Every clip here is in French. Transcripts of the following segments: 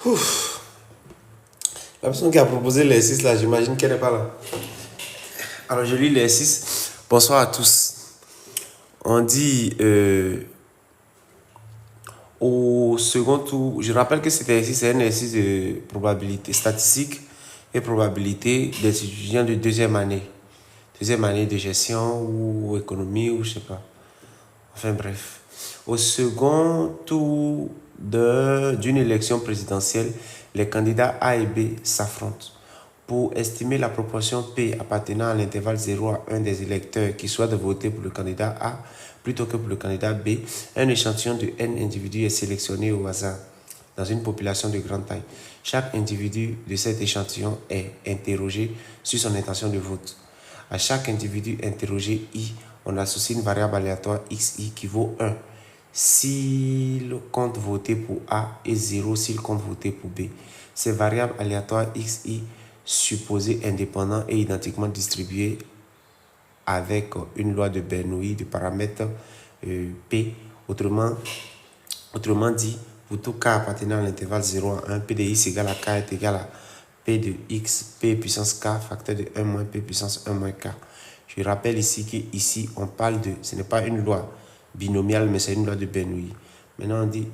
Ouf. La personne qui a proposé l'exercice là, j'imagine qu'elle n'est pas là. Alors je lis l'exercice. Bonsoir à tous. On dit au second tour, je rappelle que cet exercice est un exercice de probabilité statistique et probabilité des étudiants de deuxième année de gestion ou économie ou je sais pas. Enfin bref. Au second tour d'une élection présidentielle, les candidats A et B s'affrontent. Pour estimer la proportion P appartenant à l'intervalle 0 à 1 des électeurs qui souhaitent voter pour le candidat A plutôt que pour le candidat B, un échantillon de N individus est sélectionné au hasard dans une population de grande taille. Chaque individu de cet échantillon est interrogé sur son intention de vote. À chaque individu interrogé I, on associe une variable aléatoire XI qui vaut 1 s'il compte voter pour A et 0 s'il compte voter pour B. Ces variables aléatoires XI supposées indépendants et identiquement distribuées avec une loi de Bernoulli du paramètre P. Autrement dit, pour tout K appartenant à l'intervalle 0 à 1, P de X égale à K est égal à P de X, P puissance K, facteur de 1 moins P puissance 1 moins K. Je rappelle ici qu'ici, on parle de, ce n'est pas une loi binomiale, mais c'est une loi de Bernoulli. Maintenant, on dit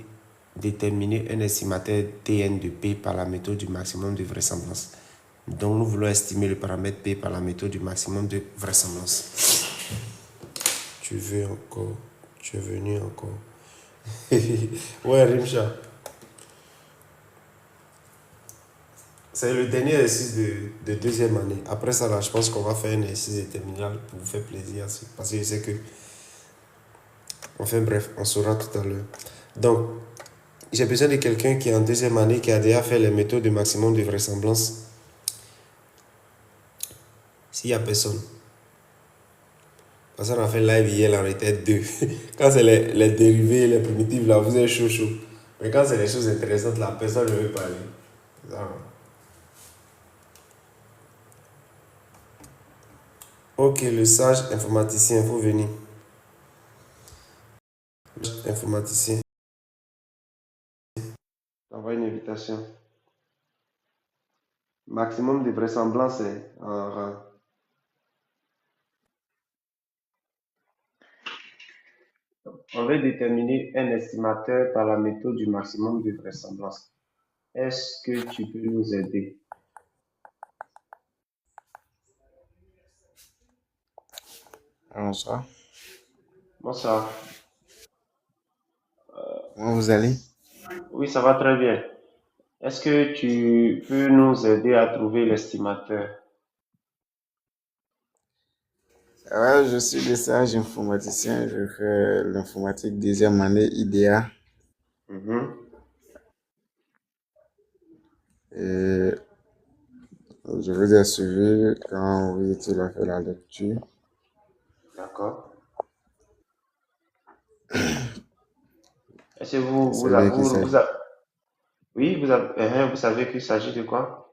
déterminer un estimateur Tn de P par la méthode du maximum de vraisemblance. Donc, nous voulons estimer le paramètre P par la méthode du maximum de vraisemblance. Tu veux encore? Tu es venu encore? Ouais, Rimcha. C'est le dernier exercice de deuxième année. Après ça, là, je pense qu'on va faire un exercice de terminale pour vous faire plaisir. Parce que je sais que... Enfin bref, on saura tout à l'heure. Donc, j'ai besoin de quelqu'un qui est en deuxième année, qui a déjà fait les méthodes de maximum de vraisemblance. S'il n'y a personne. Parce qu'on a fait live hier, la était 2. Quand c'est les dérivés, les primitives, là, vous êtes chaud. Mais quand c'est les choses intéressantes, la personne ne veut parler. Ça. Ok, le sage informaticien, il faut venir. Informaticien. Envoie une invitation. Maximum de vraisemblance est en rang. On veut déterminer un estimateur par la méthode du maximum de vraisemblance. Est-ce que tu peux nous aider? Bonsoir. Bonsoir. Comment vous allez? Oui, ça va très bien. Est-ce que tu peux nous aider à trouver l'estimateur? Ouais, je suis le sage informaticien. Je fais l'informatique deuxième année IDEA. Et je vous ai suivi quand vous étiez là fait la lecture. D'accord. Est-ce que vous, C'est bien qu'il s'agit. oui, vous savez qu'il s'agit de quoi?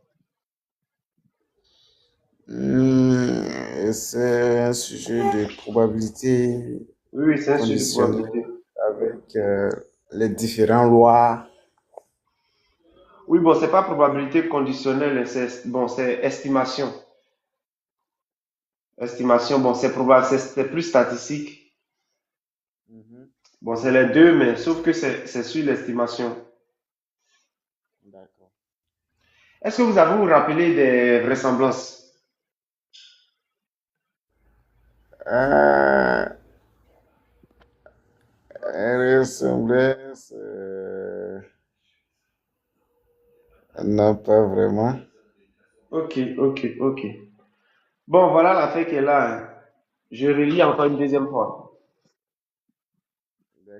C'est un sujet de probabilité Oui, c'est un sujet de conditionnelle probabilité. avec les différentes lois. Oui, bon, c'est pas probabilité conditionnelle, c'est estimation. Estimation, bon, c'est probable, c'est plus statistique. Mhm. Bon, c'est les deux, mais sauf que c'est sur l'estimation. D'accord. Est-ce que vous rappelez des vraisemblances? Euh, ressemblance, non, pas vraiment. Ok, ok, ok. Bon, voilà la feuille qui est là, hein. Je relis encore une deuxième fois.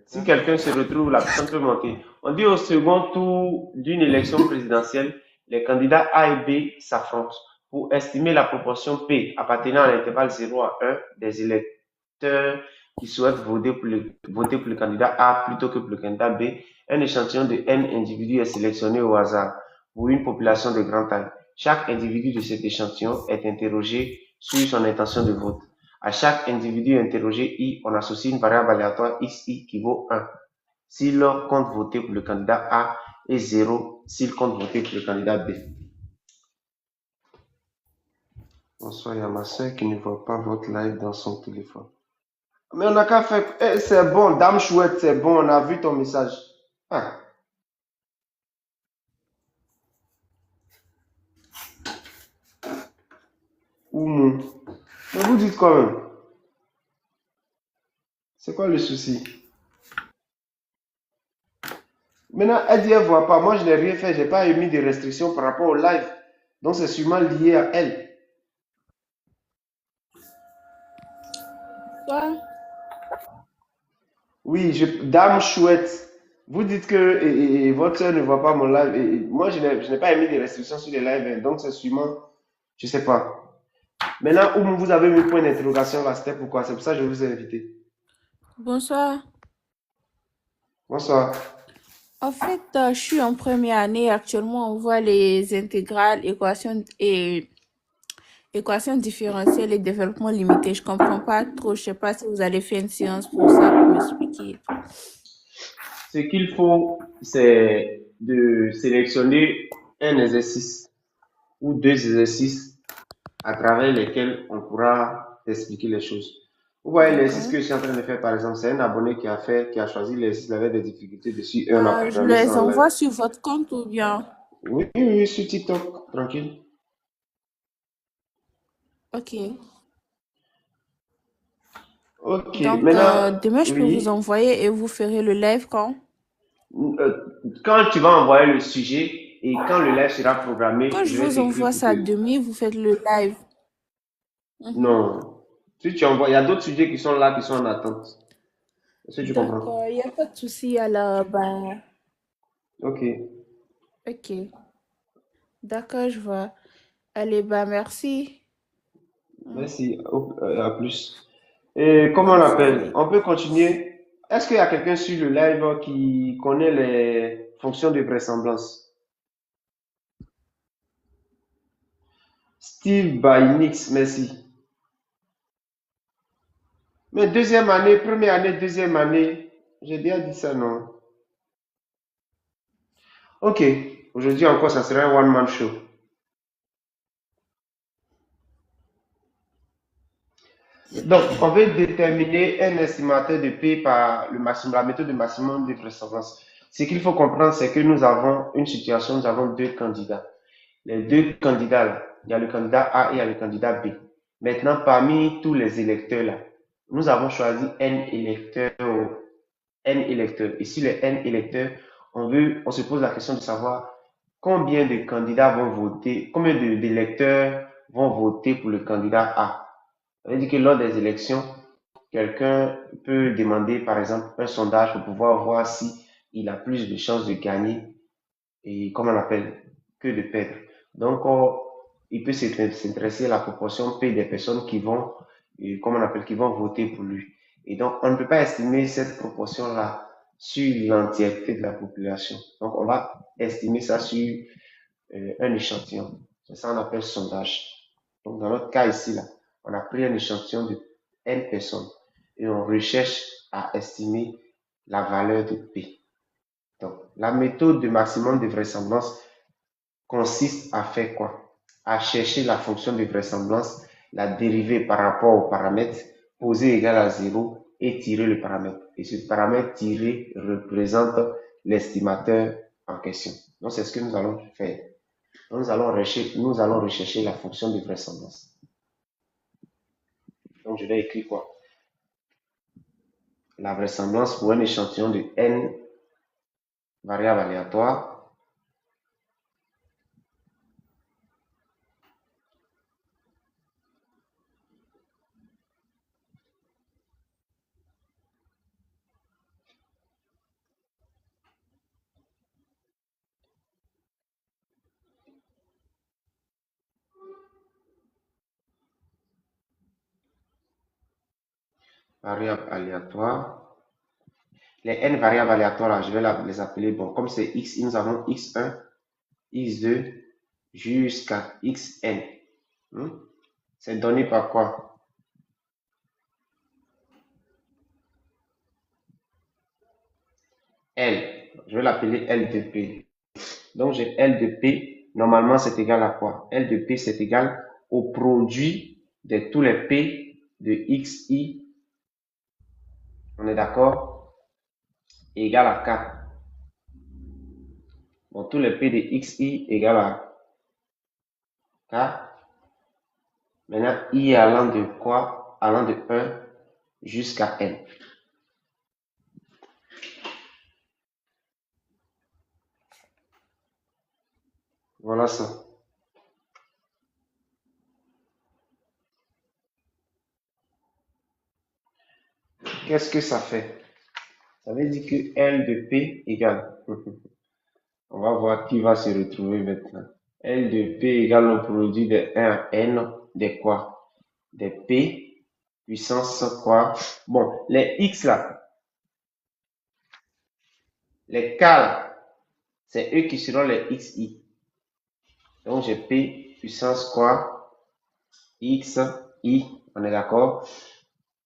Si D'accord. quelqu'un se retrouve, la personne peut monter. On dit au second tour d'une élection présidentielle, les candidats A et B s'affrontent pour estimer la proportion P appartenant à l'intervalle 0 à 1 des électeurs qui souhaitent voter pour le candidat A plutôt que pour le candidat B. Un échantillon de N individus est sélectionné au hasard pour une population de grande taille. Chaque individu de cet échantillon est interrogé sur son intention de vote. À chaque individu interrogé I, on associe une variable aléatoire XI qui vaut 1 s'il compte voter pour le candidat A et 0 s'il compte voter pour le candidat B. Bonsoir, il y a ma soeur qui ne voit pas votre live dans son téléphone. Mais on n'a qu'à faire. Eh, c'est bon, Dame Chouette, c'est bon, on a vu ton message. Ah, Oumou. Mais vous dites quand même. C'est quoi le souci? Maintenant, elle dit elle ne voit pas. Moi, je n'ai rien fait. Je n'ai pas émis de restrictions par rapport au live. Donc, c'est sûrement lié à elle. Toi, Oui, Dame Chouette, vous dites que votre soeur ne voit pas mon live. Moi, je n'ai pas émis de restrictions sur les lives. Hein. Donc, c'est sûrement, je ne sais pas. Maintenant, où vous avez mis point d'interrogation là, c'était pourquoi? C'est pour ça que je vous ai invité. bonsoir. Bonsoir. En fait, je suis en première année. Actuellement, on voit les intégrales, équations différentielles et développement limité. Je comprends pas trop. Je sais pas si vous allez faire une séance pour ça, pour m'expliquer. Ce qu'il faut, c'est de sélectionner un exercice ou deux exercices à travers lesquels on pourra t'expliquer les choses. Vous voyez l'exercice D'accord. que je suis en train de faire, par exemple, c'est un abonné qui a choisi l'exercice, il avait des difficultés dessus et on a Je programmé les ça en live. envoie sur votre compte ou bien? Oui, oui, oui, sur TikTok, tranquille. Ok. Ok, Donc, maintenant, demain, je peux vous oui, envoyer et vous ferez le live quand? quand tu vas envoyer le sujet et quand le live sera programmé, Quand je je vais vous t'écrire envoie pour ça te... demain, vous faites le live. Mhm. Non. Si tu envoies, il y a d'autres sujets qui sont là, qui sont en attente. Est-ce que tu comprends? D'accord, il n'y a pas de souci. Alors, bah, Ok, ok. D'accord, je vois. Allez, bah, merci. merci. À plus. Et comment on Bonne l'appelle? soirée. On peut continuer. Est-ce qu'il y a quelqu'un sur le live qui connaît les fonctions de vraisemblance? Steve by Nix, merci. Mais deuxième année, première année, deuxième année, j'ai déjà dit ça, non? Ok, aujourd'hui encore, ça sera un one-man show. Donc, on veut déterminer un estimateur de P par la méthode de maximum de vraisemblance. Ce qu'il faut comprendre, c'est que nous avons une situation, nous avons deux candidats. Les deux candidats là, il y a le candidat A et il y a le candidat B. Maintenant, parmi tous les électeurs là, nous avons choisi N électeurs, N électeurs. Et sur les N électeurs, on se pose la question de savoir combien de candidats vont voter, combien d'électeurs vont voter pour le candidat A. Ça veut dire que lors des élections, quelqu'un peut demander, par exemple, un sondage pour pouvoir voir si il a plus de chances de gagner et, comment on appelle, que de perdre. Donc, il peut s'intéresser à la proportion P des personnes qui vont, comment on appelle, qui vont voter pour lui. Et donc, on ne peut pas estimer cette proportion-là sur l'entièreté de la population. Donc, on va estimer ça sur un échantillon. C'est ça qu'on appelle sondage. Donc, dans notre cas ici, là, on a pris un échantillon de N personnes et on recherche à estimer la valeur de P. Donc, la méthode de maximum de vraisemblance consiste à faire quoi? À chercher la fonction de vraisemblance, la dériver par rapport au paramètre, poser égal à 0 et tirer le paramètre. Et ce paramètre tiré représente l'estimateur en question. Donc, c'est ce que nous allons faire. Nous allons rechercher la fonction de vraisemblance. Donc, je vais écrire quoi? La vraisemblance pour un échantillon de n variables aléatoires variables aléatoires. Les n variables aléatoires, là, je vais les appeler, bon, comme c'est x, nous avons x1, x2 jusqu'à xn. Hmm? C'est donné par quoi? L. Je vais l'appeler L de P. Donc, j'ai L de P. Normalement, c'est égal à quoi? L de P, c'est égal au produit de tous les P de XI. On est d'accord? Égal à 4. Bon, tous les P de XI égal à 4. Maintenant, I allant de quoi? Allant de 1 jusqu'à N. Voilà ça. Qu'est-ce que ça fait? Ça veut dire que L de P égale. On va voir qui va se retrouver maintenant. L de P égale le produit de 1 à N de quoi? Des P puissance quoi? Bon, les X là, les K là, c'est eux qui seront les XI. Donc j'ai P puissance quoi? X, I, on est d'accord?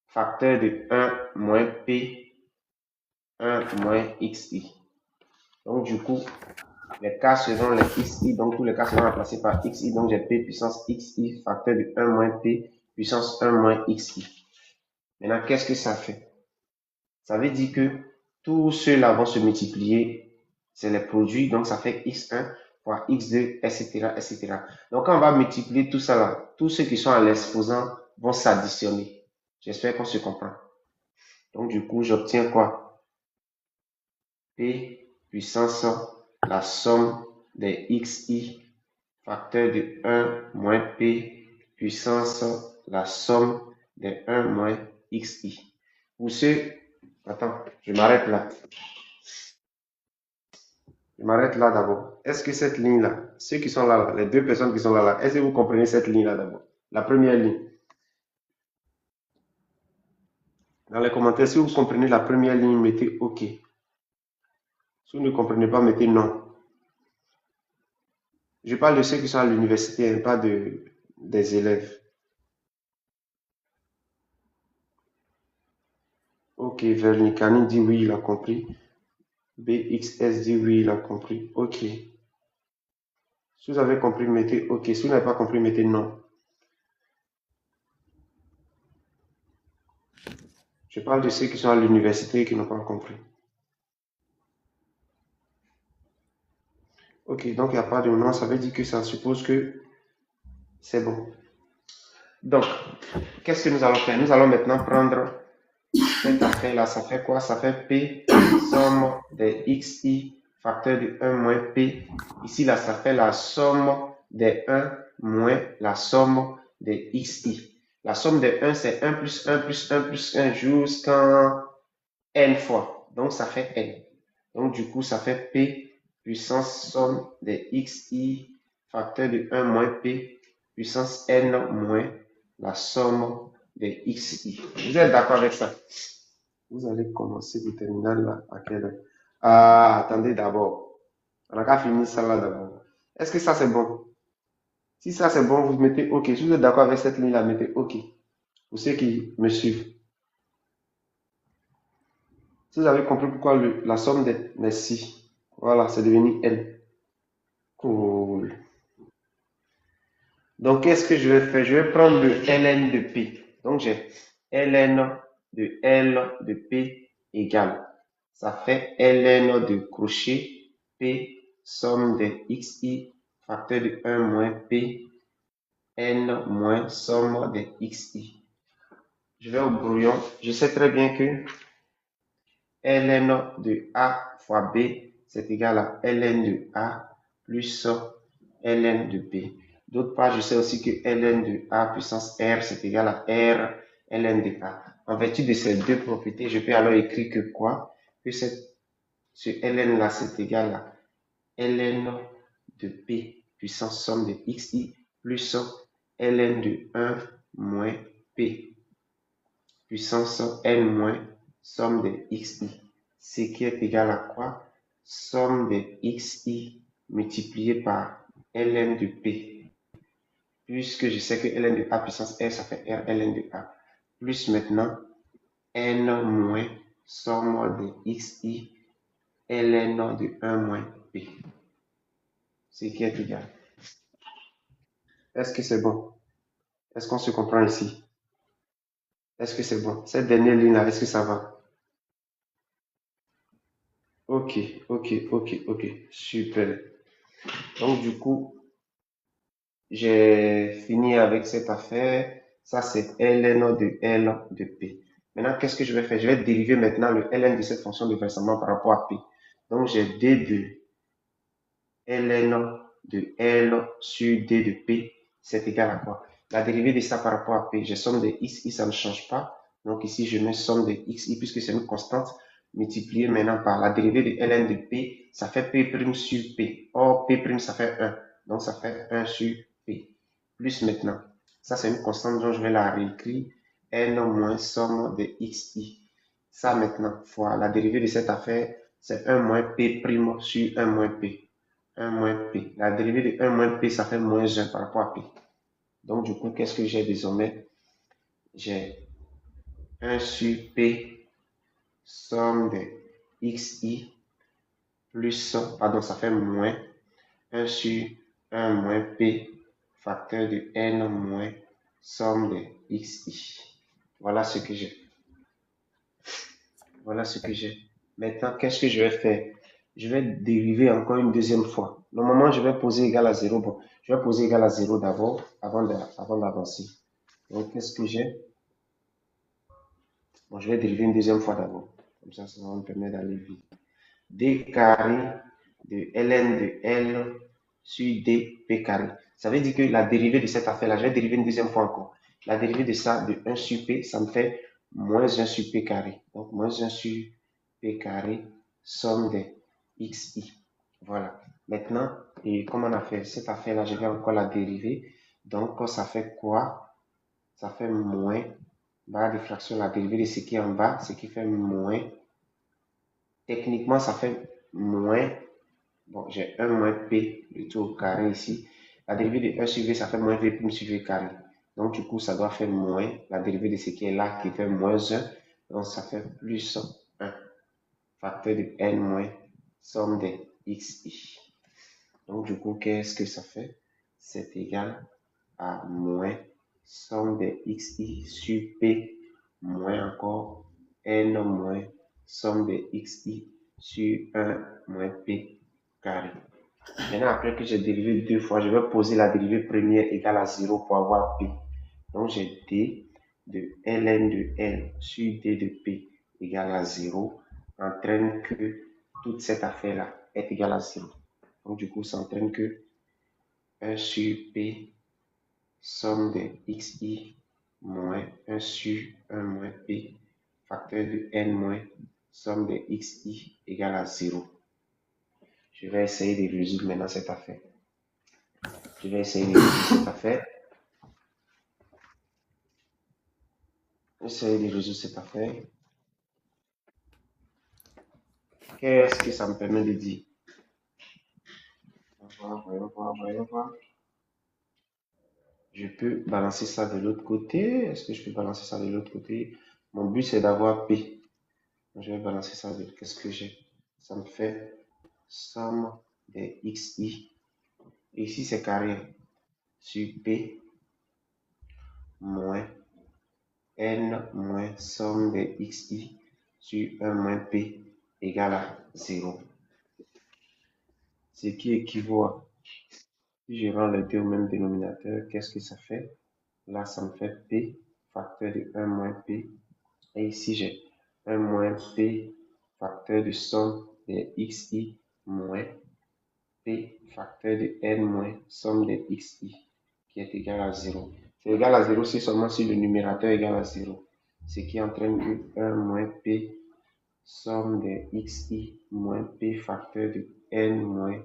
Facteur de 1 moins P, 1 moins XI. Donc du coup, les K seront les XI, donc tous les K seront remplacés par XI, donc j'ai P puissance XI, facteur de 1 moins P, puissance 1 moins XI. Maintenant, qu'est-ce que ça fait? Ça veut dire que tous ceux-là vont se multiplier, c'est les produits, donc ça fait X1 fois X2, etc., etc. Donc quand on va multiplier tout ça là, tous ceux qui sont à l'exposant vont s'additionner. J'espère qu'on se comprend. Donc du coup, j'obtiens quoi? P puissance la somme des xi facteur de 1 moins p puissance la somme des 1 moins xi. Pour ceux, attends, je m'arrête là. Je m'arrête là d'abord. Est-ce que cette ligne-là, ceux qui sont là, les deux personnes qui sont là, est-ce que vous comprenez cette ligne-là d'abord? La première ligne. Dans les commentaires, si vous comprenez la première ligne, mettez OK. Si vous ne comprenez pas, mettez non. Je parle de ceux qui sont à l'université, pas des élèves. Ok, Vernicani dit oui, il a compris. BXS dit oui, il a compris. Ok. Si vous avez compris, mettez OK. Si vous n'avez pas compris, mettez non. Je parle de ceux qui sont à l'université et qui n'ont pas compris. Ok, donc il n'y a pas de non, ça veut dire que ça suppose que c'est bon. Donc, qu'est-ce que nous allons faire? Nous allons maintenant prendre cette affaire-là. Ça fait quoi? Ça fait P, somme des XI, facteur de 1 moins P. Ici, là, ça fait la somme des 1 moins la somme des XI. La somme des 1, c'est 1 plus 1 plus 1 plus 1 jusqu'à N fois. Donc, ça fait N. Donc, du coup, ça fait P puissance somme des XI, facteur de 1 moins P, puissance N moins la somme des XI. Vous êtes d'accord avec ça? Vous allez commencer le terminal là à quelle heure? Ah, attendez d'abord. On n'a qu'à finir ça là d'abord. Est-ce que ça c'est bon? Si ça c'est bon, vous mettez OK. Si vous êtes d'accord avec cette ligne là, mettez OK. Pour ceux qui me suivent. Si vous avez compris pourquoi la somme des si, voilà, c'est devenu N. Cool. Donc, qu'est-ce que je vais faire? Je vais prendre le ln de P. Donc, j'ai ln de L de P égale. Ça fait ln de crochet P somme des xi facteur de 1 moins P n moins somme des xi. Je vais au brouillon. Je sais très bien que ln de A fois B, c'est égal à ln de A plus ln de B. D'autre part, je sais aussi que ln de A puissance R, c'est égal à R ln de A. En vertu de ces deux propriétés, je peux alors écrire que quoi? Que ce ln là, c'est égal à ln de P puissance somme de xi plus ln de 1 moins P puissance n moins somme de xi. Ce qui est égal à quoi? Somme de xi multiplié par ln de P. Puisque je sais que ln de A puissance R, ça fait R ln de A. Plus maintenant n moins somme de xi ln de 1 moins P. ce qui est égal. Est-ce que c'est bon? Est-ce qu'on se comprend ici? Est-ce que c'est bon? Cette dernière ligne-là, est-ce que ça va? Ok, ok. Super. Donc, du coup, j'ai fini avec cette affaire. Ça, c'est ln de L de P. Maintenant, qu'est-ce que je vais faire? Je vais dériver maintenant le ln de cette fonction de versement par rapport à P. Donc, j'ai d de ln de L sur d de P, c'est égal à quoi? La dérivée de ça par rapport à P, j'ai somme de xi, ça ne change pas. Donc ici, je mets somme de xi puisque c'est une constante multipliée maintenant par la dérivée de ln de P, ça fait P' sur P. Or, P', ça fait 1. Donc, ça fait 1 sur P. Plus maintenant, ça c'est une constante dont je vais la réécrire. N moins somme de xi. Ça maintenant, fois la dérivée de cette affaire, c'est 1 moins P' sur 1 moins P. 1 moins P. La dérivée de 1 moins P, ça fait moins 1 par rapport à P. Donc, du coup, qu'est-ce que j'ai désormais? J'ai 1 sur P, somme de xi, plus, pardon, ça fait moins 1 sur 1 moins P, facteur de n moins somme de xi. Voilà ce que j'ai. Voilà ce que j'ai. Maintenant, qu'est-ce que je vais faire? Je vais dériver encore une deuxième fois. Normalement, je vais poser égal à 0. Bon, je vais poser égal à 0 d'abord, avant d'avancer. Donc, qu'est-ce que j'ai? Bon, je vais dériver une deuxième fois d'abord. Comme ça va me permettre d'aller vite. D carré de ln de L sur dp carré. Ça veut dire que la dérivée de cette affaire-là, je vais dériver une deuxième fois encore. La dérivée de ça, de 1 sur p, ça me fait moins 1 sur p carré. Donc, moins 1 sur p carré, somme de xi. Voilà. Maintenant, et comme on a fait cette affaire-là, je vais encore la dériver. Donc, ça fait quoi? Ça fait moins, barre de fraction, la dérivée de ce qui est en bas, ce qui fait moins. Techniquement, ça fait moins. Bon, j'ai 1 moins p, le tout au carré ici. La dérivée de 1 sur v, ça fait moins v prime sur v carré. Donc, du coup, ça doit faire moins la dérivée de ce qui est là, qui fait moins 1. Donc, ça fait plus 1. Facteur de n moins somme de xi. Donc, du coup, qu'est-ce que ça fait? C'est égal à moins somme de xi sur p moins encore n moins somme de xi sur 1 moins p carré. Maintenant, après que j'ai dérivé deux fois, je vais poser la dérivée première égale à 0 pour avoir p. Donc, j'ai d de ln de L sur d de p égale à 0 entraîne que toute cette affaire-là est égale à 0. Donc, du coup, ça entraîne que 1 sur p somme de xi moins 1 sur 1 moins p facteur de n moins somme de xi égale à 0. Je vais essayer de résoudre maintenant cette affaire. Je vais essayer de résoudre cette affaire. Essayer de résoudre cette affaire. Qu'est-ce que ça me permet de dire? Voyons voir. Je peux balancer ça de l'autre côté. Est-ce que je peux balancer ça de l'autre côté? Mon but, c'est d'avoir P. Je vais balancer ça de... Qu'est-ce que j'ai? Ça me fait somme des xi. Et ici, c'est carré sur P moins n moins somme des xi sur 1 moins P égale à 0. Ce qui équivaut à... Si je rends les deux au même dénominateur, qu'est-ce que ça fait? Là, ça me fait P facteur de 1 moins P. Et ici, j'ai 1 moins P facteur de somme de xi moins P facteur de n moins somme de xi qui est égal à 0. C'est égal à 0 si seulement si le numérateur est égal à 0. Ce qui entraîne que 1 moins P somme de xi moins P facteur de n moins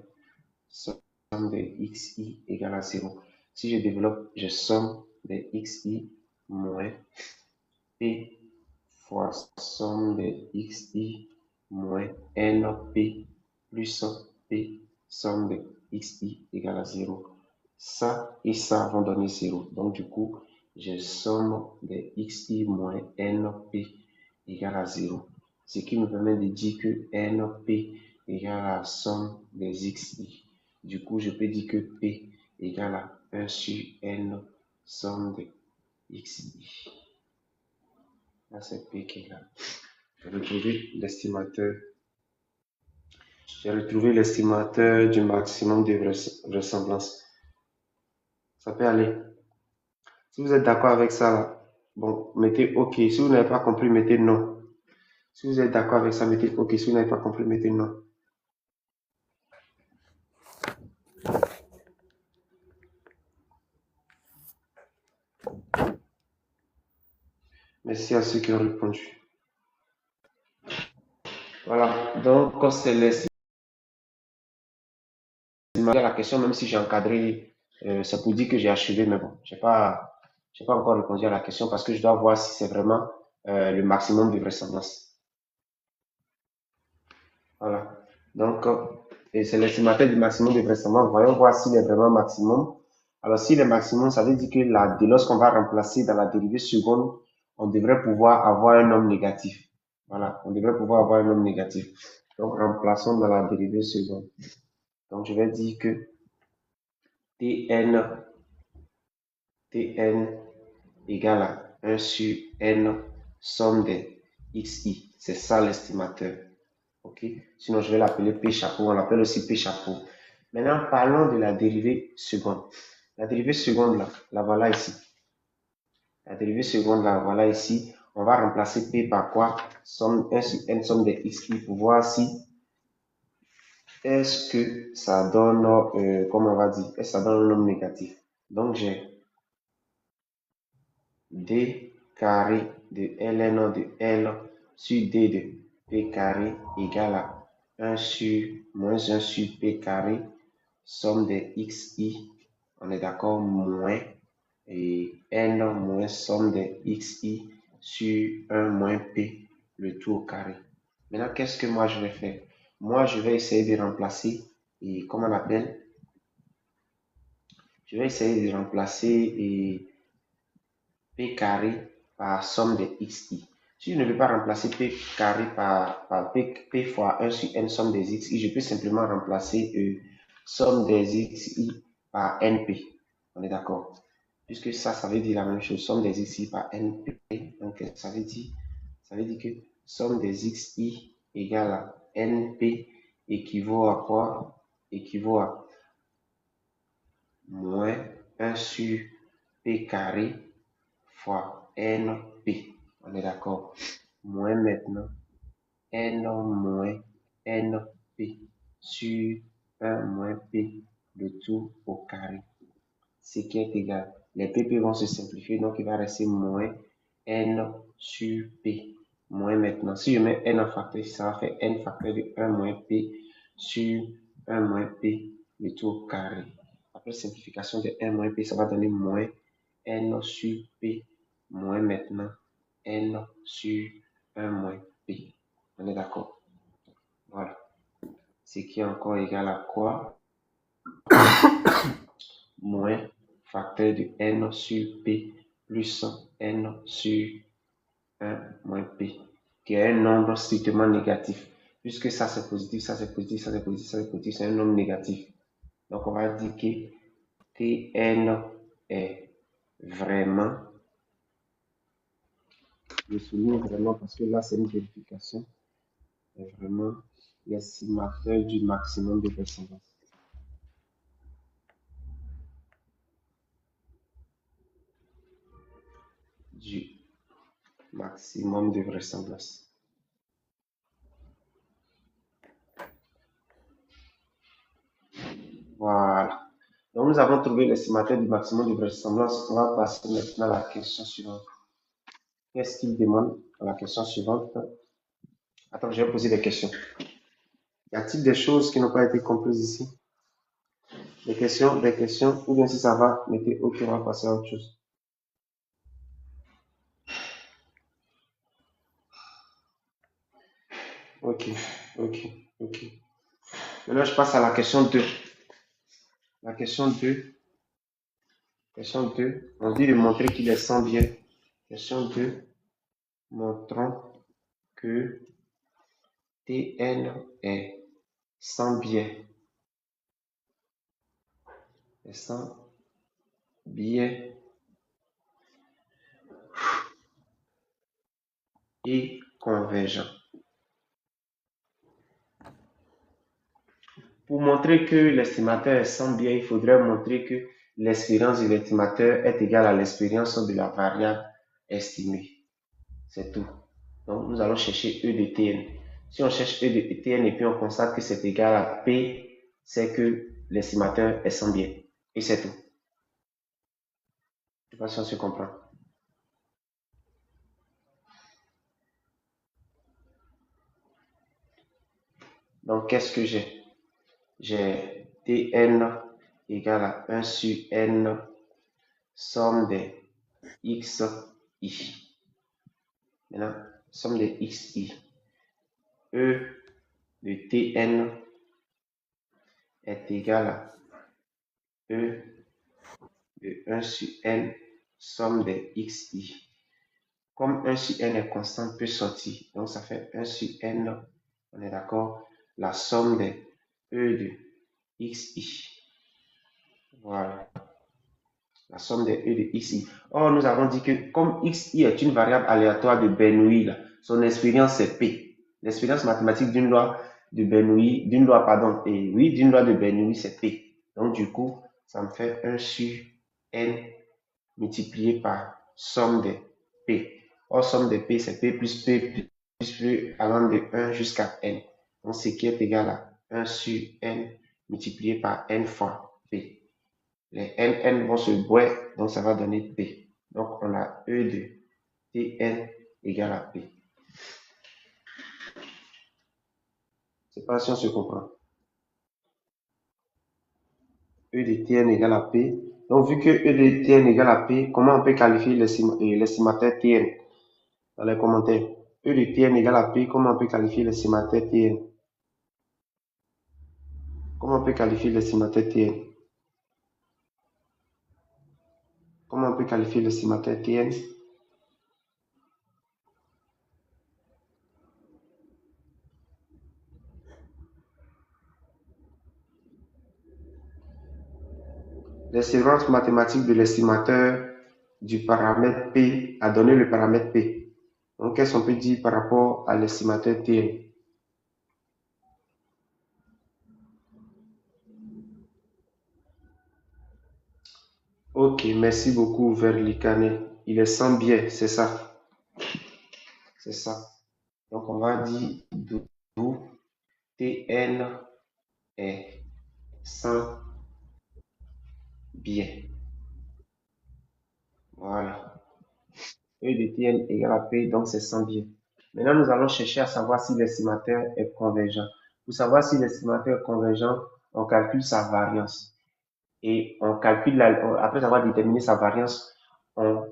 somme de xi égale à 0. Si je développe, je somme de xi moins P fois somme de xi moins np plus p somme de xi égale à 0. Ça et ça vont donner 0. Donc, du coup, j'ai somme de xi moins np égale à 0. Ce qui me permet de dire que np égale à la somme des xi. Du coup, je peux dire que P égale à 1 sur N somme de XI. Là, c'est P qui est là. J'ai retrouvé l'estimateur. J'ai retrouvé l'estimateur du maximum de vraisemblance. Ça peut aller. Si vous êtes d'accord avec ça, là, bon, mettez OK. Si vous n'avez pas compris, mettez non. Si vous êtes d'accord avec ça, mettez OK. Si vous n'avez pas compris, mettez non. Merci à ceux qui ont répondu. Voilà. Donc, c'est l'estimation de la question, même si j'ai encadré, ça pour dire que j'ai achevé, mais bon, j'ai pas encore répondu à la question parce que je dois voir si c'est vraiment le maximum de vraisemblance. Voilà. Donc, et c'est l'estimateur du maximum de vraisemblance. Voyons voir s'il est vraiment maximum. Alors, s'il est maximum, ça veut dire que lorsqu'on va remplacer dans la dérivée seconde, on devrait pouvoir avoir un nombre négatif. Voilà, on devrait pouvoir avoir un nombre négatif. Donc, remplaçons dans la dérivée seconde. Donc, je vais dire que Tn égale à 1 sur n somme des xi. C'est ça l'estimateur. Ok? Sinon, je vais l'appeler P chapeau. On l'appelle aussi P chapeau. Maintenant, parlons de la dérivée seconde. La dérivée seconde, là, la voilà ici. La dérivée seconde, là, voilà ici. On va remplacer P par quoi? Somme 1 sur n somme des xi pour voir si est-ce que ça donne, comment on va dire, est-ce que ça donne un nombre négatif. Donc, j'ai D carré de ln de L sur D de P carré égale à 1 sur moins 1 sur P carré, somme des xi, on est d'accord, moins, et N moins somme des xi sur 1 moins P, le tout au carré. Maintenant, qu'est-ce que moi je vais faire? Moi, je vais essayer de remplacer, et comment on appelle? Je vais essayer de remplacer P carré par somme des xi. Si je ne veux pas remplacer P carré par P fois 1 sur n somme des xi, je peux simplement remplacer somme des xi par np. On est d'accord? Puisque ça veut dire la même chose, somme des xi par np. Donc, ça veut dire que somme des xi égale à np équivaut à quoi? Équivaut à moins 1 sur p carré fois NP. On est d'accord? Moins maintenant N moins NP sur 1 moins P, le tout au carré. Ce qui est égal. Les PP vont se simplifier, donc il va rester moins N sur P. Moins maintenant. Si je mets N en facteur, ça va faire N facteur de 1 moins P sur 1 moins P, le tout au carré. Après simplification de 1 moins P, ça va donner moins N sur P moins maintenant N sur 1 moins P. On est d'accord? Voilà. Ce qui est encore égal à quoi? Moins facteur de N sur P plus N sur 1 moins P, qui est un nombre strictement négatif. Puisque ça c'est positif, ça c'est positif, ça c'est positif, ça c'est positif, c'est un nombre négatif. Donc on va dire que Tn est vraiment, je souligne vraiment parce que là c'est une vérification, est vraiment l'estimateur du maximum de vraisemblance. Du maximum de vraisemblance. Voilà. Donc nous avons trouvé l'estimateur du maximum de vraisemblance. On va passer maintenant à la question suivante. Qu'est-ce qu'il demande à la question suivante? Attends, je vais poser des questions. Y a-t-il des choses qui n'ont pas été comprises ici? Des questions, ou bien si ça va, mettez OK, on va passer à autre chose. OK. Maintenant, je passe à la question 2. La question 2. Question 2. On dit de montrer qu'il est sans biais. Question 2. Montrons que Tn est sans biais. étant bien et convergent. Pour montrer que l'estimateur est bien, il faudrait montrer que l'expérience de l'estimateur est égale à l'expérience de la variable estimée. C'est tout. Donc, nous allons chercher E de Tn. Si on cherche E de Tn et puis on constate que c'est égal à P, c'est que l'estimateur est bien. Et c'est tout. Je ne sais pas si on se comprend. Donc, qu'est-ce que j'ai? J'ai Tn égale à 1 sur n somme des xi. Maintenant, somme des xi. E de Tn est égal à E de 1 sur n somme des xi. Comme 1 sur n est constant, peut sortir. Donc, ça fait 1 sur n, on est d'accord, la somme des E de xi. Voilà. La somme des E de xi. Or, nous avons dit que comme xi est une variable aléatoire de Bernoulli, son expérience c'est P. L'expérience mathématique d'une loi de Bernoulli, d'une loi de Bernoulli, c'est P. Donc, du coup, ça me fait 1 sur n multiplié par somme des P. Or, somme de P, c'est P plus P allant de 1 jusqu'à N. Donc, ce qui est égal à 1 sur N multiplié par N fois P. Les N vont se boire, donc ça va donner P. Donc, on a E de Tn égale à P. Je ne sais pas si on se comprend. E de Tn égale à P. Donc, vu que E de Tn égale à P, comment on peut qualifier l'estimateur Tn? Dans les commentaires. E de Tn égale à P, comment on peut qualifier l'estimateur Tn? Comment on peut qualifier l'estimateur Tn? Comment on peut qualifier l'estimateur Tn? L'expérience mathématique de l'estimateur du paramètre P a donné le paramètre P. Donc, qu'est-ce qu'on peut dire par rapport à l'estimateur Tn? Ok, merci beaucoup, Verlicane. Il est sans biais, c'est ça. C'est ça. Donc, on va dire d'où Tn est sans biais. Voilà. E de Tn égale à P, donc c'est sans biais. Maintenant, nous allons chercher à savoir si l'estimateur est convergent. Pour savoir si l'estimateur est convergent, on calcule sa variance. Et on calcule, après avoir déterminé sa variance, on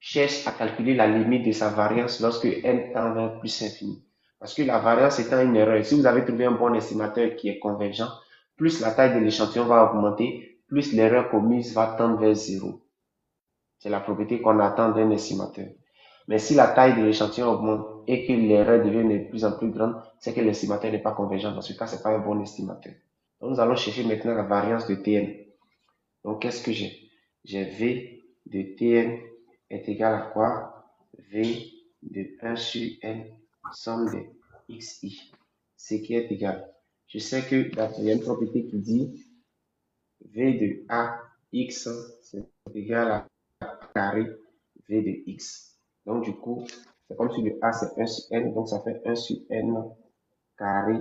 cherche à calculer la limite de sa variance lorsque n tend vers plus infini. Parce que la variance étant une erreur, si vous avez trouvé un bon estimateur qui est convergent, plus la taille de l'échantillon va augmenter, plus l'erreur commise va tendre vers 0. C'est la propriété qu'on attend d'un estimateur. Mais si la taille de l'échantillon augmente et que l'erreur devient de plus en plus grande, c'est que l'estimateur n'est pas convergent. Dans ce cas, ce n'est pas un bon estimateur. Donc, nous allons chercher maintenant la variance de Tn. Donc, qu'est-ce que j'ai? J'ai V de Tn est égal à quoi? V de 1 sur n somme de xi. Ce qui est égal. Je sais que il y a une propriété qui dit V de ax c'est égal à carré V de x. Donc, du coup, c'est comme si le A, c'est 1 sur n, donc ça fait 1 sur n carré,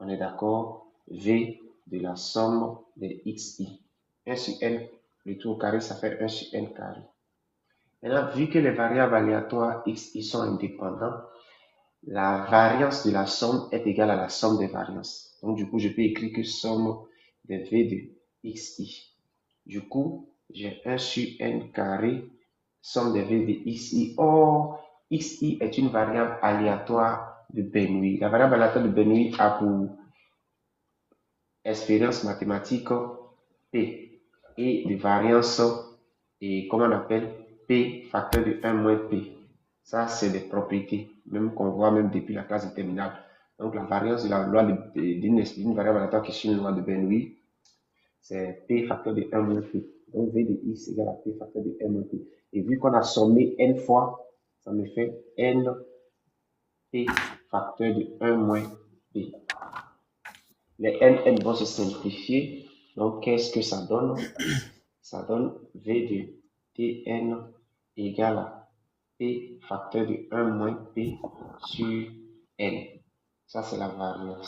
on est d'accord, V de la somme de xi. 1 sur n, le tout au carré, ça fait 1 sur n carré. Maintenant, vu que les variables aléatoires xi sont indépendants, la variance de la somme est égale à la somme des variances. Donc, du coup, je peux écrire que somme de V de xi. Du coup, j'ai 1 sur n carré somme des V de xi. Or, xi est une variable aléatoire de Bernoulli. La variable aléatoire de Bernoulli a pour expérience mathématique P et de variance, et comment on appelle P facteur de 1 moins P. Ça, c'est des propriétés, même qu'on voit même depuis la classe de terminale. Donc, la variance de la loi d'une variable aléatoire qui suit une loi de Bernoulli, c'est P facteur de 1 moins P. Donc V de X égale à P facteur de 1 moins P. Et vu qu'on a sommé N fois, ça me fait N P facteur de 1 moins P. Les N vont se simplifier. Donc, qu'est-ce que ça donne? Ça donne V de Tn égale à P facteur de 1 moins P sur N. Ça, c'est la variance.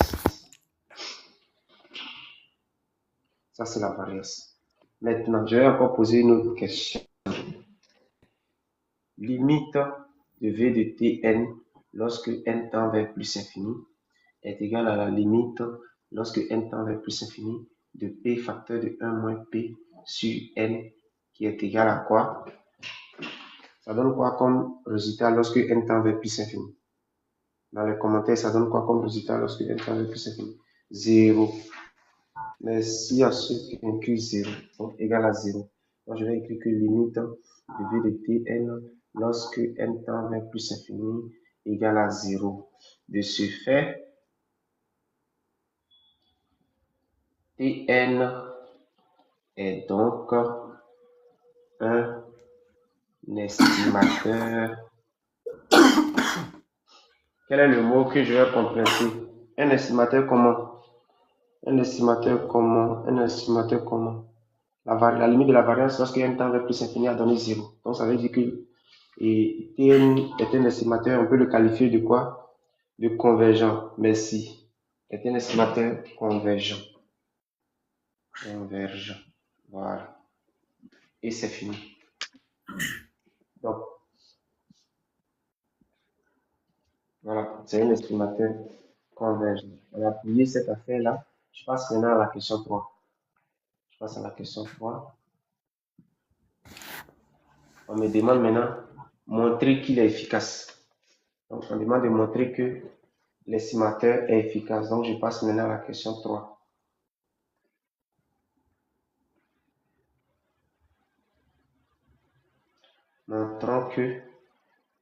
Ça, c'est la variance. Maintenant, je vais encore poser une autre question. Limite de V de Tn lorsque n tend vers plus infini est égale à la limite lorsque n tend vers plus infini de P facteur de 1 moins P sur N qui est égal à quoi? Ça donne quoi comme résultat lorsque n tend vers plus infini? Dans les commentaires, ça donne quoi comme résultat lorsque n tend vers plus infini? 0. Merci à ceux qui incluent 0. Donc, égal à 0. Donc, je vais écrire que limite de V de Tn lorsque n tend vers plus infini égale à 0. De ce fait, Tn est donc un estimateur. Quel est le mot que je vais compléter? Un estimateur comment? Un estimateur comment? Un estimateur comment? La limite de la variance lorsque n tend vers plus infini a donné 0. Donc ça veut dire que Tn est un estimateur, on peut le qualifier de quoi? De convergent. Merci. Est un estimateur convergent. Convergent. Voilà. Et c'est fini. Donc, voilà, c'est un estimateur convergent. On a plié cette affaire-là. Je passe maintenant à la question 3. Je passe à la question 3. On me demande maintenant montrer qu'il est efficace. Donc, on demande de montrer que l'estimateur est efficace. Donc, je passe maintenant à la question 3. Montrons que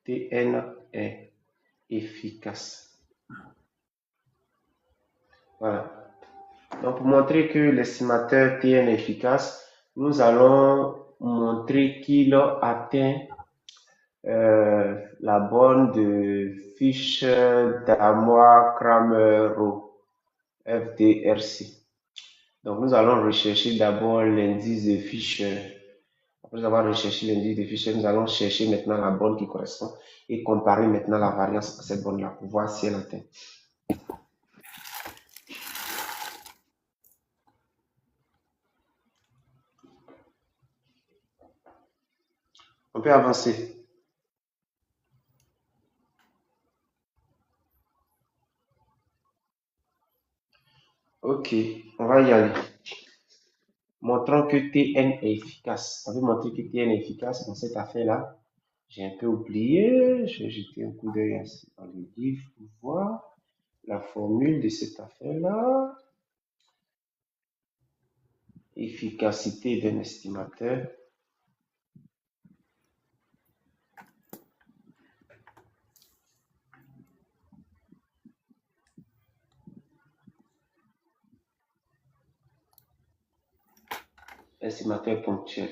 Tn est efficace. Voilà. Donc, pour montrer que l'estimateur Tn est efficace, nous allons montrer qu'il atteint la borne de Fisher-Damois-Cramer-Roux, FDRC. Donc, nous allons rechercher d'abord l'indice de Fisher. Après avoir recherché l'indice de Fisher, nous allons chercher maintenant la borne qui correspond et comparer maintenant la variance à cette borne-là pour voir si elle atteint. On peut avancer. Ok, on va y aller. Montrons que Tn est efficace. On veut montrer que Tn est efficace dans cette affaire-là. J'ai un peu oublié. Je vais jeter un coup d'œil dans le livre pour voir la formule de cette affaire-là. Efficacité d'un estimateur. Estimateur ponctuel.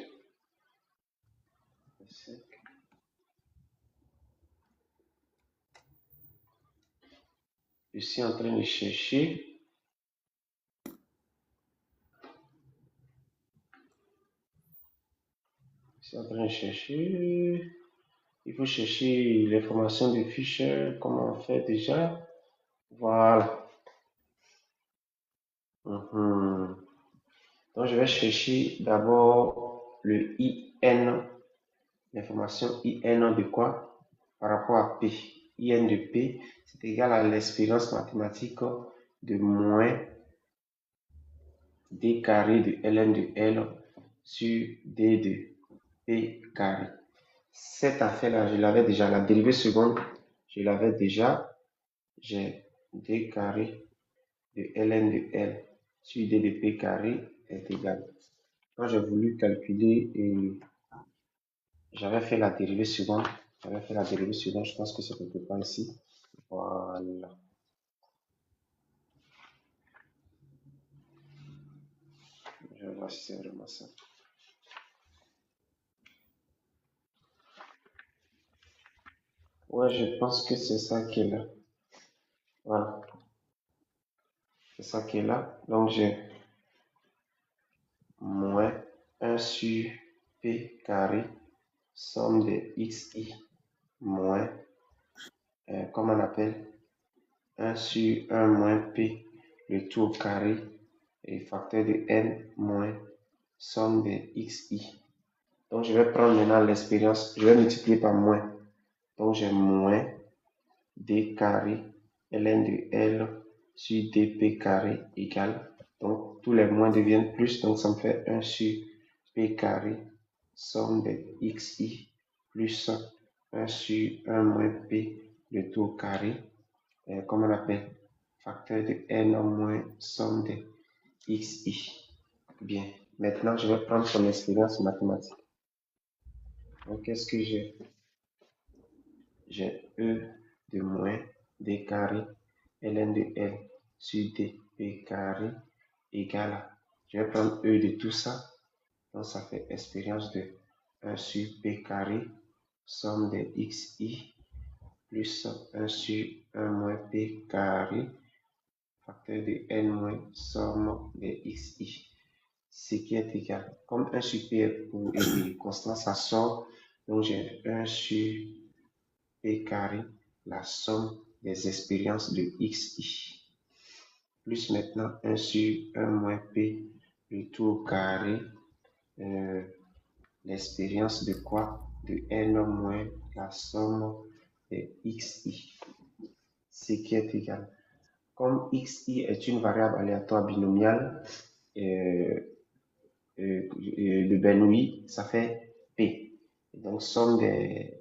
Je suis en train de chercher. Il faut chercher l'information de Fisher. Comment on fait déjà? Voilà. Donc, je vais chercher d'abord le IN, l'information IN de quoi? Par rapport à P. IN de P, c'est égal à l'expérience mathématique de moins D carré de ln de L sur D de P carré. Cette affaire-là, je l'avais déjà. La dérivée seconde, je l'avais déjà. J'ai D carré de ln de L sur D de P carré est égal. Quand j'ai voulu calculer et j'avais fait la dérivée seconde, je pense que c'est quelque part ici. Voilà. Je vais voir si c'est vraiment ça. Ouais, je pense que c'est ça qui est là. Voilà, c'est ça qui est là. Donc, j'ai moins 1 sur P carré, somme de xi, moins, comment on appelle, 1 sur 1 moins P, le tout au carré, et facteur de n moins somme de xi. Donc, je vais prendre maintenant l'expérience, je vais multiplier par moins. Donc, j'ai moins d carré ln de L sur dp carré égale. Donc, tous les moins deviennent plus, donc ça me fait 1 sur p carré, somme de xi, plus 1 sur 1 moins p, le tout au carré, comme on appelle, facteur de n moins somme de xi. Bien, maintenant je vais prendre son expérience mathématique. Donc, qu'est-ce que j'ai? J'ai E de moins D carré ln de L sur dp carré égale à, je vais prendre E de tout ça, donc ça fait expérience de 1 sur p carré, somme de xi, plus 1 sur 1 moins p carré, facteur de n moins somme de xi, ce qui est égal, comme 1 sur p est constant, ça sort, donc j'ai 1 sur p carré, la somme des expériences de xi, plus maintenant 1 sur 1 moins p, le tout au carré, l'expérience de quoi? De n moins la somme de xi, ce qui est égal. Comme xi est une variable aléatoire binomiale de Bernoulli, ça fait p. Et donc, somme des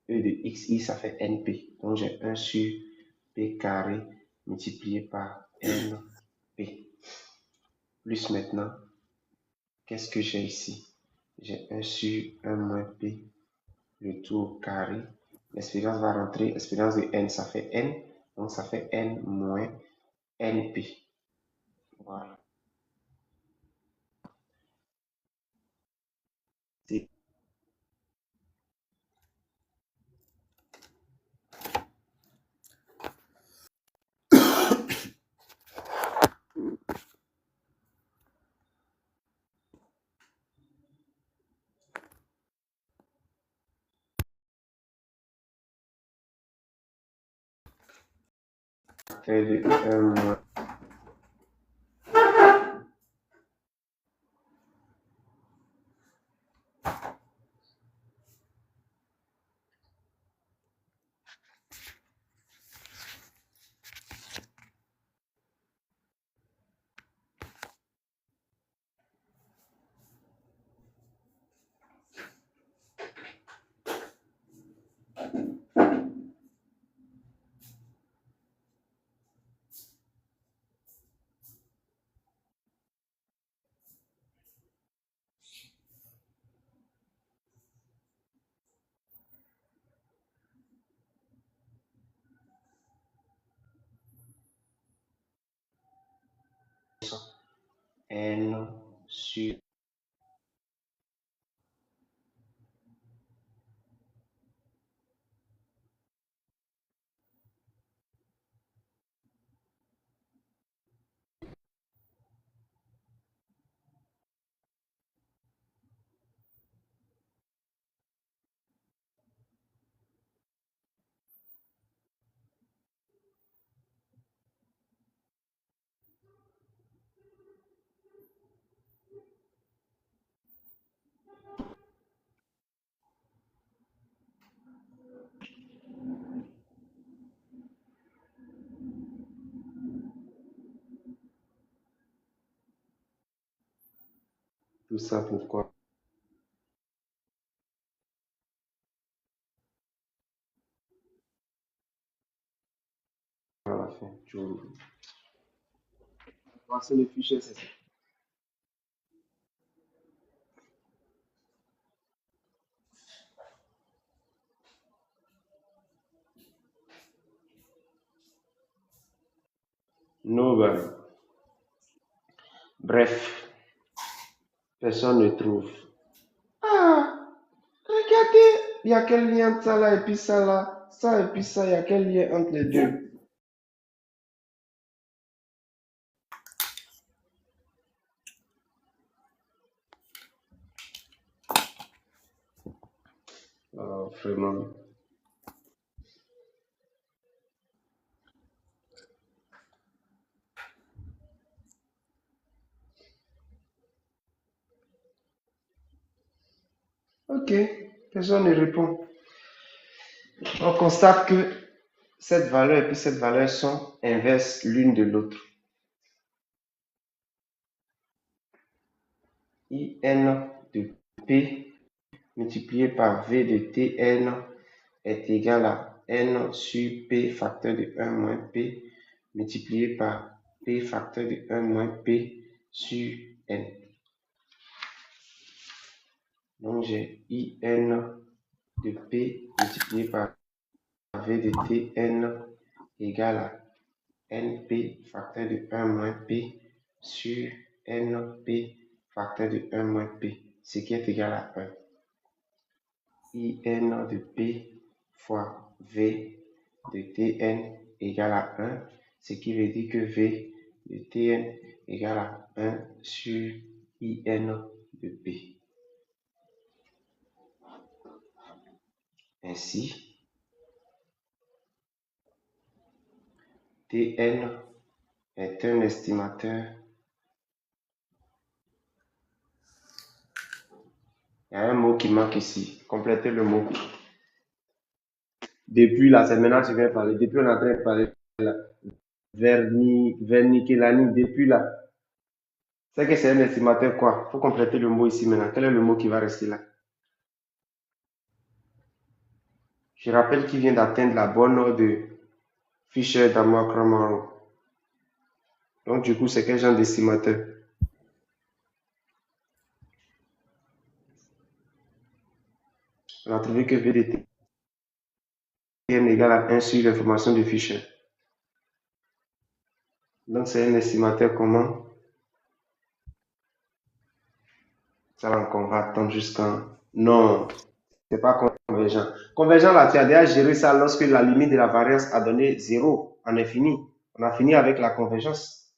E de xi, ça fait np. Donc, j'ai 1 sur p carré multiplié par np. Plus maintenant, qu'est-ce que j'ai ici? J'ai 1 sur 1 moins p, le tout au carré. L'expérience va rentrer, l'expérience de n, ça fait n. Donc, ça fait n moins np. Voilà. Facteur de 1 moins n sur tout ça pourquoi? À la fin, voici le fichier, c'est ça. Nobody. Bref. Personne ne trouve. Ah, regardez, il y a quel lien entre ça là et puis ça là? Ça et puis ça, il y a quel lien entre les deux? Oh, vraiment. Ok, personne ne répond. On constate que cette valeur et puis cette valeur sont inverses l'une de l'autre. IN de P multiplié par V de Tn est égal à N sur P facteur de 1 moins P multiplié par P facteur de 1 moins P sur N. Donc j'ai IN de P multiplié par V de Tn égale à NP facteur de 1 moins P sur NP facteur de 1 moins P, ce qui est égal à 1. IN de P fois V de Tn égale à 1, ce qui veut dire que V de Tn égale à 1 sur IN de P. Ainsi, Tn est un estimateur. Il y a un mot qui manque ici. Complétez le mot. Depuis là, c'est maintenant que tu viens parler. Depuis, on est en train de parler de la vernicellanie. Depuis là, c'est que c'est un estimateur quoi? Il faut compléter le mot ici maintenant. Quel est le mot qui va rester là? Je rappelle qu'il vient d'atteindre la borne de Fisher-Damore-Craméron. Donc, du coup, c'est quel genre d'estimateur? On a trouvé que V de Tn égale à 1 sur l'information de Fisher. Donc, c'est un estimateur comment? Ça va encore, on va attendre jusqu'en... Non, c'est pas convergent. Convergent, là, tu as déjà géré ça lorsque la limite de la variance a donné 0 en infini. On a fini avec la convergence.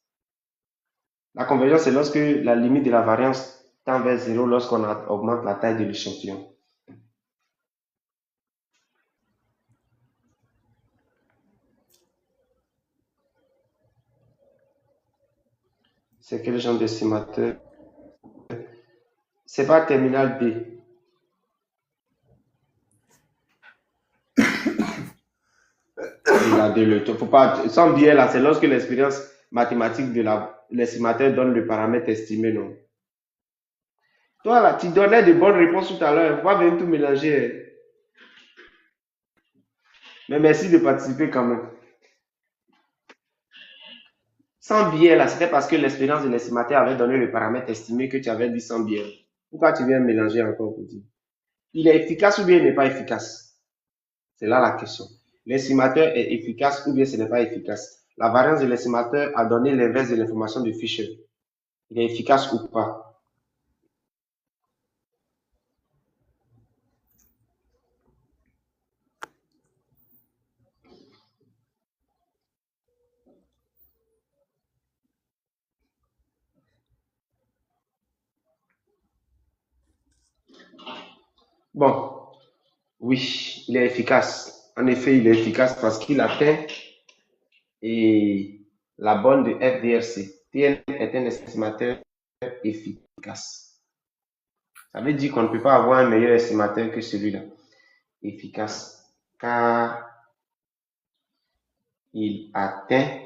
La convergence, c'est lorsque la limite de la variance tend vers 0 lorsqu'on augmente la taille de l'échantillon. C'est quel genre d'estimateur? C'est pas terminal B. Regardez-le. Faut pas, sans biais là, c'est lorsque l'expérience mathématique de l'estimateur donne le paramètre estimé, non? Toi là, tu donnais de bonnes réponses tout à l'heure. Faut pas venir tout mélanger. Mais merci de participer quand même. Sans biais là, c'était parce que l'expérience de l'estimateur avait donné le paramètre estimé que tu avais dit sans biais. Pourquoi tu viens mélanger encore pour dire? Il est efficace ou bien il n'est pas efficace? C'est là la question. L'estimateur est efficace ou bien ce n'est pas efficace? La variance de l'estimateur a donné l'inverse de l'information de Fisher. Il est efficace ou pas? Bon, oui, il est efficace. En effet, il est efficace parce qu'il atteint la borne de FDRC. TN est un estimateur efficace. Ça veut dire qu'on ne peut pas avoir un meilleur estimateur que celui-là. Efficace. Car il atteint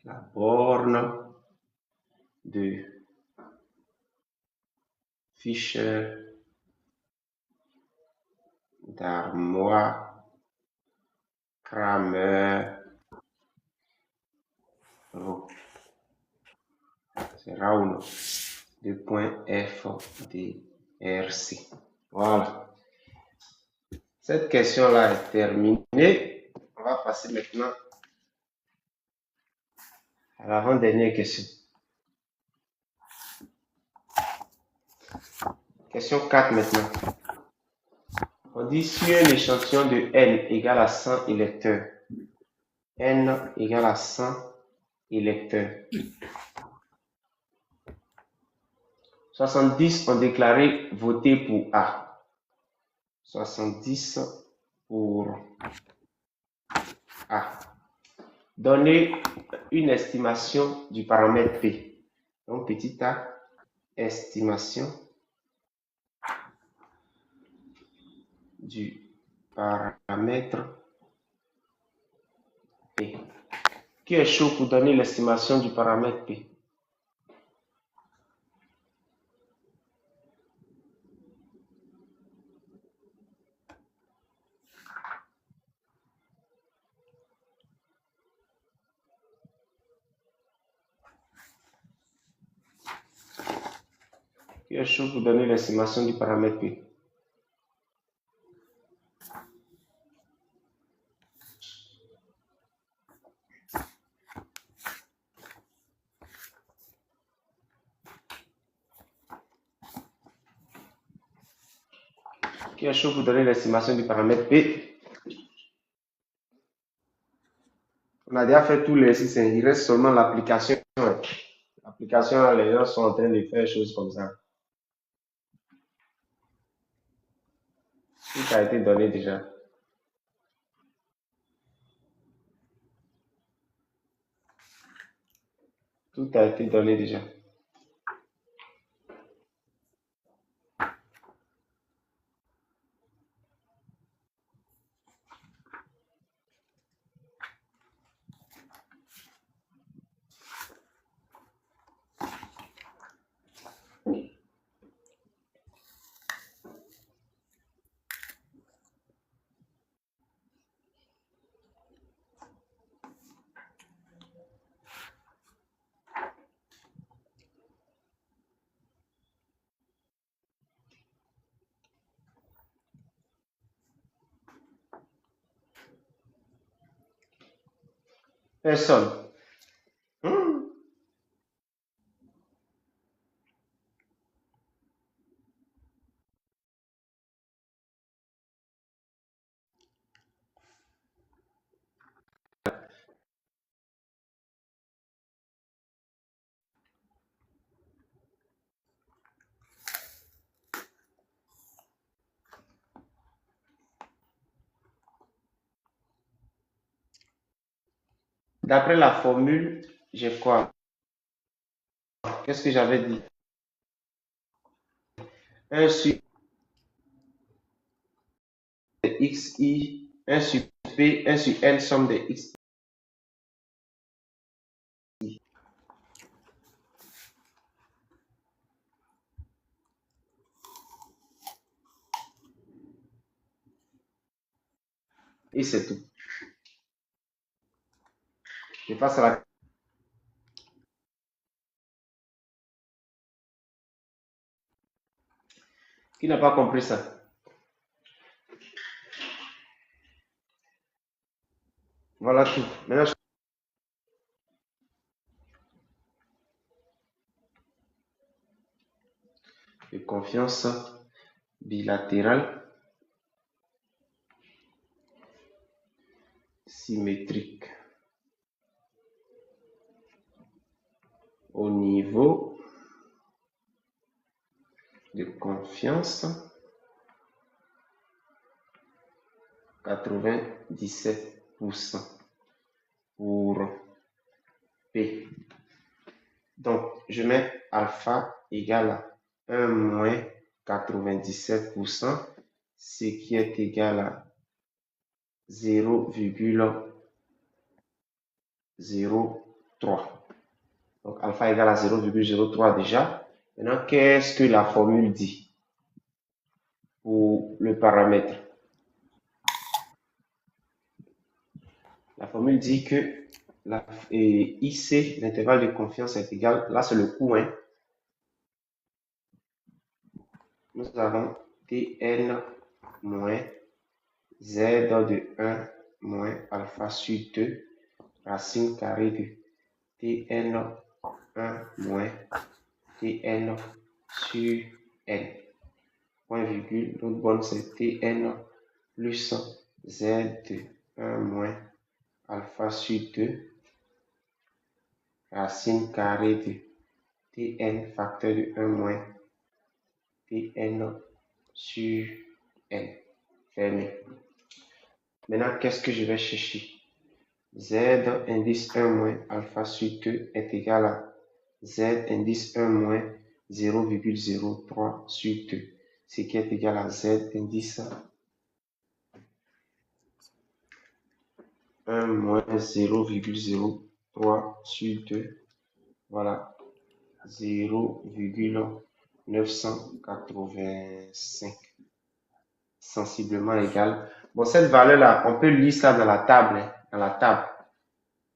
la borne de Fisher, Darmois, Craméron. C'est Raoul. De point F D R C. Voilà. Cette question-là est terminée. On va passer maintenant à l'avant-dernière question. Question 4 maintenant. On dit si un échantillon de N égale à 100 électeurs, N égale à 100 électeurs. 70 ont déclaré voter pour A. 70 pour A. Donnez une estimation du paramètre P. Donc, petit a, estimation du paramètre P. Qui est chaud pour donner l'estimation du paramètre P? Qui est chaud pour donner l'estimation du paramètre P? Qui est chaud pour donner l'estimation du paramètre P? On a déjà fait tous les exercices, il reste seulement l'application. L'application, les gens sont en train de faire des choses comme ça. Tout a été donné déjà. Tout a été donné déjà. Personne. D'après la formule, j'ai quoi? Qu'est-ce que j'avais dit? 1 sur xi, 1 sur p, 1 sur n, somme de x. Et c'est tout. Je passe à la... Qui n'a pas compris ça? Voilà tout. Maintenant, de confiance bilatérale symétrique au niveau de confiance 97% pour P. Donc, je mets alpha égale à 1 moins 97%, ce qui est égal à 0,03. Donc, alpha égale à 0,03 déjà. Maintenant, qu'est-ce que la formule dit pour le paramètre? La formule dit que IC, l'intervalle de confiance est égal, là c'est le coût, hein. Nous avons Tn moins Z de 1 moins alpha sur 2, racine carrée de Tn 1 moins Tn sur n. Point virgule, l'autre borne c'est Tn plus z de 1 moins alpha sur 2 racine carrée de Tn facteur de 1 moins Tn sur n. Fermé. Maintenant, qu'est-ce que je vais chercher? Z indice 1 moins alpha sur 2 est égal à Z indice 1 moins 0,03 sur 2, ce qui est égal à Z indice 1 moins 0,03 sur 2. Voilà, 0,985. Sensiblement égal. Bon, cette valeur-là, on peut lire ça dans la table. Dans la table.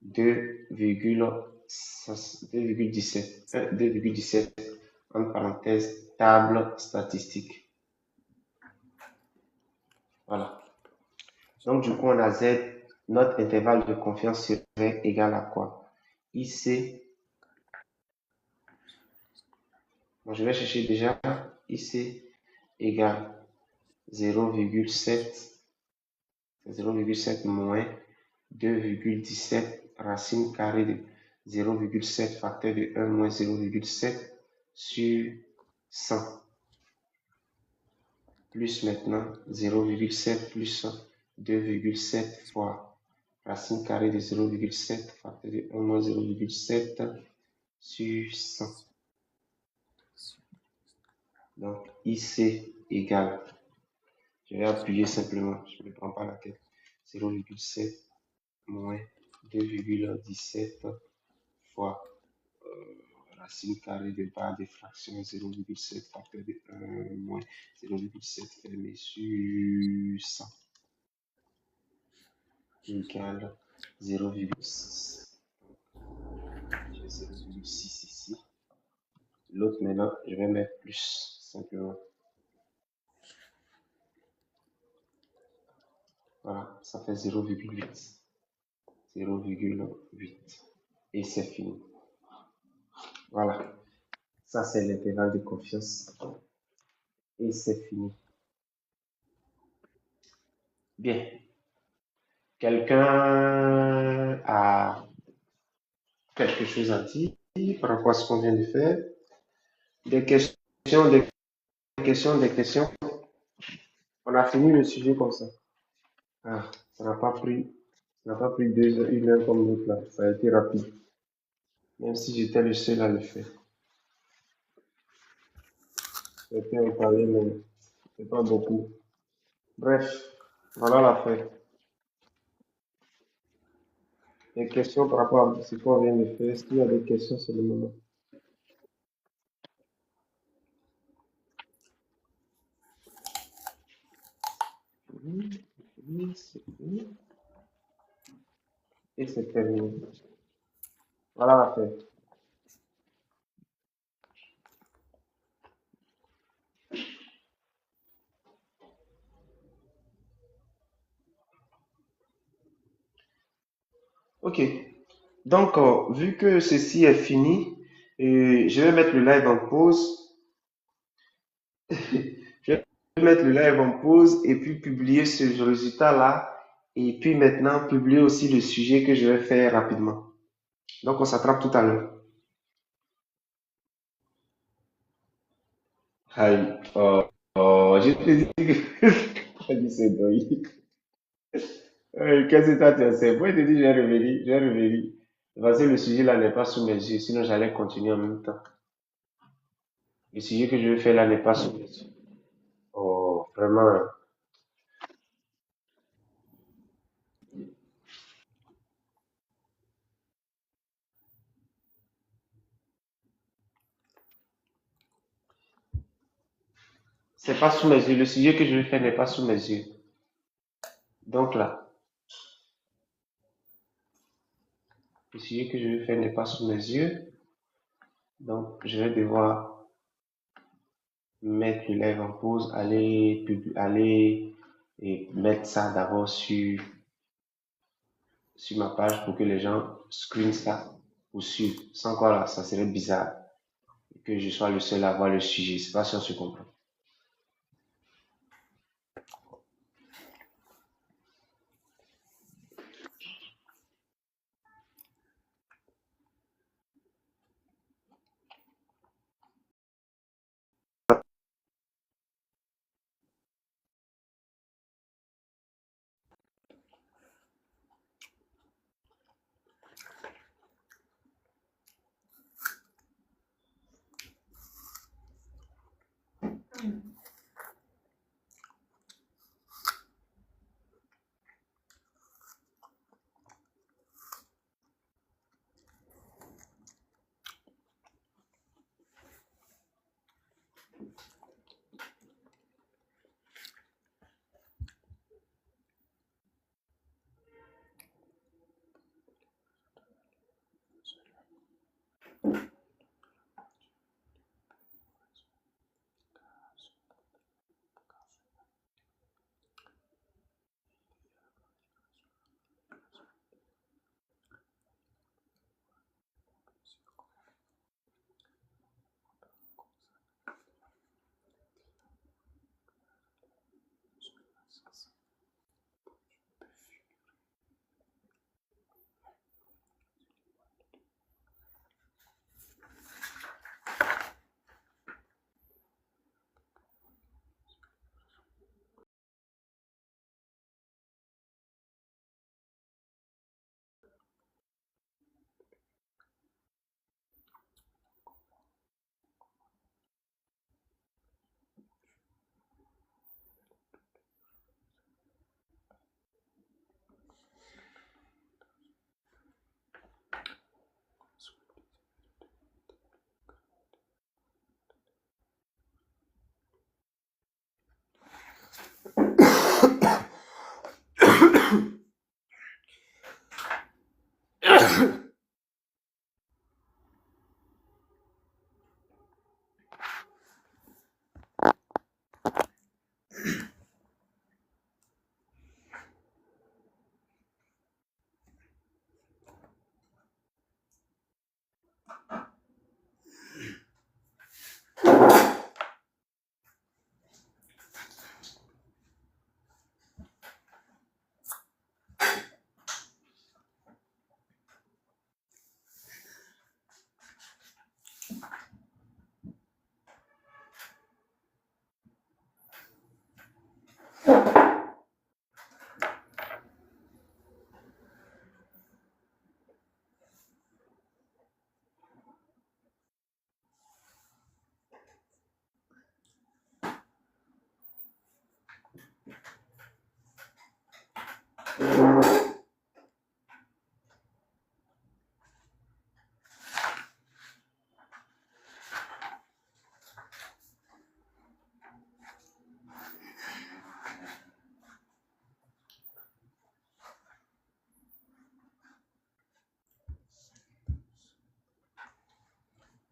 2,17 entre parenthèses table statistique. Voilà. Donc du coup on a Z, notre intervalle de confiance serait égal à quoi? IC, bon, je vais chercher déjà IC égale 0,7 moins 2,17 racine carrée de 0,7 facteur de 1 moins 0,7 sur 100 plus maintenant 0,7 plus 2,7 fois racine carrée de 0,7 facteur de 1 moins 0,7 sur 100. Donc IC égale, je vais appuyer simplement, je ne me prends pas la tête, 0,7 moins 2,17 fois racine carrée de barre des fractions 0,7 facteur de 1 moins 0,7 fermé sur 100 égale 0,6. J'ai 0,6 ici. L'autre maintenant, je vais mettre plus simplement. Voilà, ça fait 0,8. 0,8. Et c'est fini. Voilà. Ça, c'est l'intervalle de confiance. Et c'est fini. Bien. Quelqu'un a quelque chose à dire par rapport à ce qu'on vient de faire? Des questions. On a fini le sujet comme ça. Ah, ça n'a pas pris 1 heure comme l'autre là. Ça a été rapide. Même si j'étais le seul à le faire. C'était un palier, mais c'est pas beaucoup. Bref, voilà la fin. Des questions par rapport à ce qu'on vient de faire? Est-ce qu'il y a des questions sur le moment? Et c'est terminé. Voilà la fin. Ok. Donc, vu que ceci est fini, je vais mettre le live en pause. Je vais mettre le live en pause et puis publier ce résultat-là. Et puis maintenant, publier aussi le sujet que je vais faire rapidement. Donc, on s'attrape tout à l'heure. Aïe. Je te dis que c'est drôle. Qu'est-ce que toi tu as fait? Moi, je te dis, j'ai revenir. Parce que le sujet là n'est pas sous mes yeux, sinon j'allais continuer en même temps. Le sujet que je vais faire là n'est pas sous mes yeux. Oh, vraiment. C'est pas sous mes yeux. Le sujet que je vais faire n'est pas sous mes yeux. Donc là, le sujet que je vais faire n'est pas sous mes yeux. Donc, je vais devoir mettre le live en pause, aller et mettre ça d'abord sur ma page pour que les gens screenent ça ou suivent. Sans quoi là, ça serait bizarre. que je sois le seul à voir le sujet. C'est pas si on se comprend.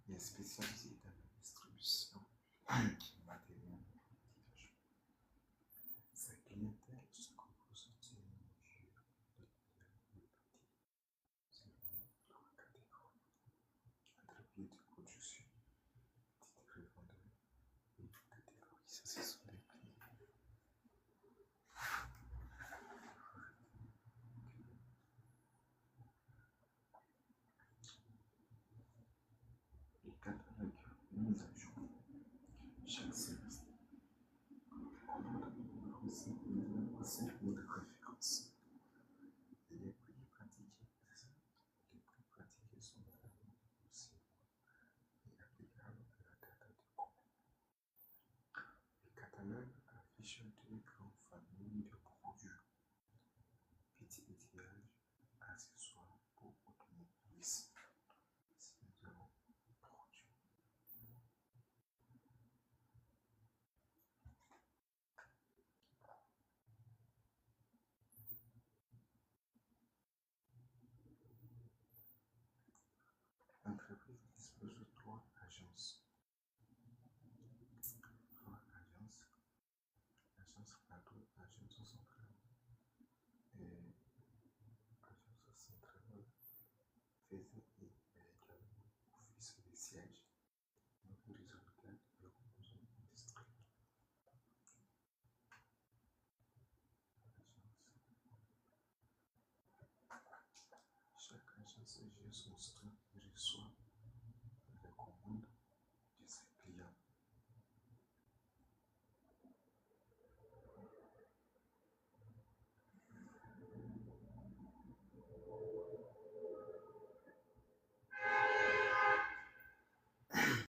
Il est spécialisé dans la distribution du matériel multiusages. Sa clientèle se compose d'une mesure de répartie selon trois catégories: entreprises de production, petits revendeurs et catégories. Ça, ce sont des clients. Les catalogues mis à jour chaque semestre comportent aussi une référence. Les prix pratiqués sont valable aussi et applicables à la date de commande. Le catalogue affiche deux grandes familles de produits: petit étiage, accessoires pour automobilistes, ciseaux, produits. L'entreprise dispose de trois agences. Agence Plateau, agence centrale et agence centrale faisait également office de siège Ce J constant reçoit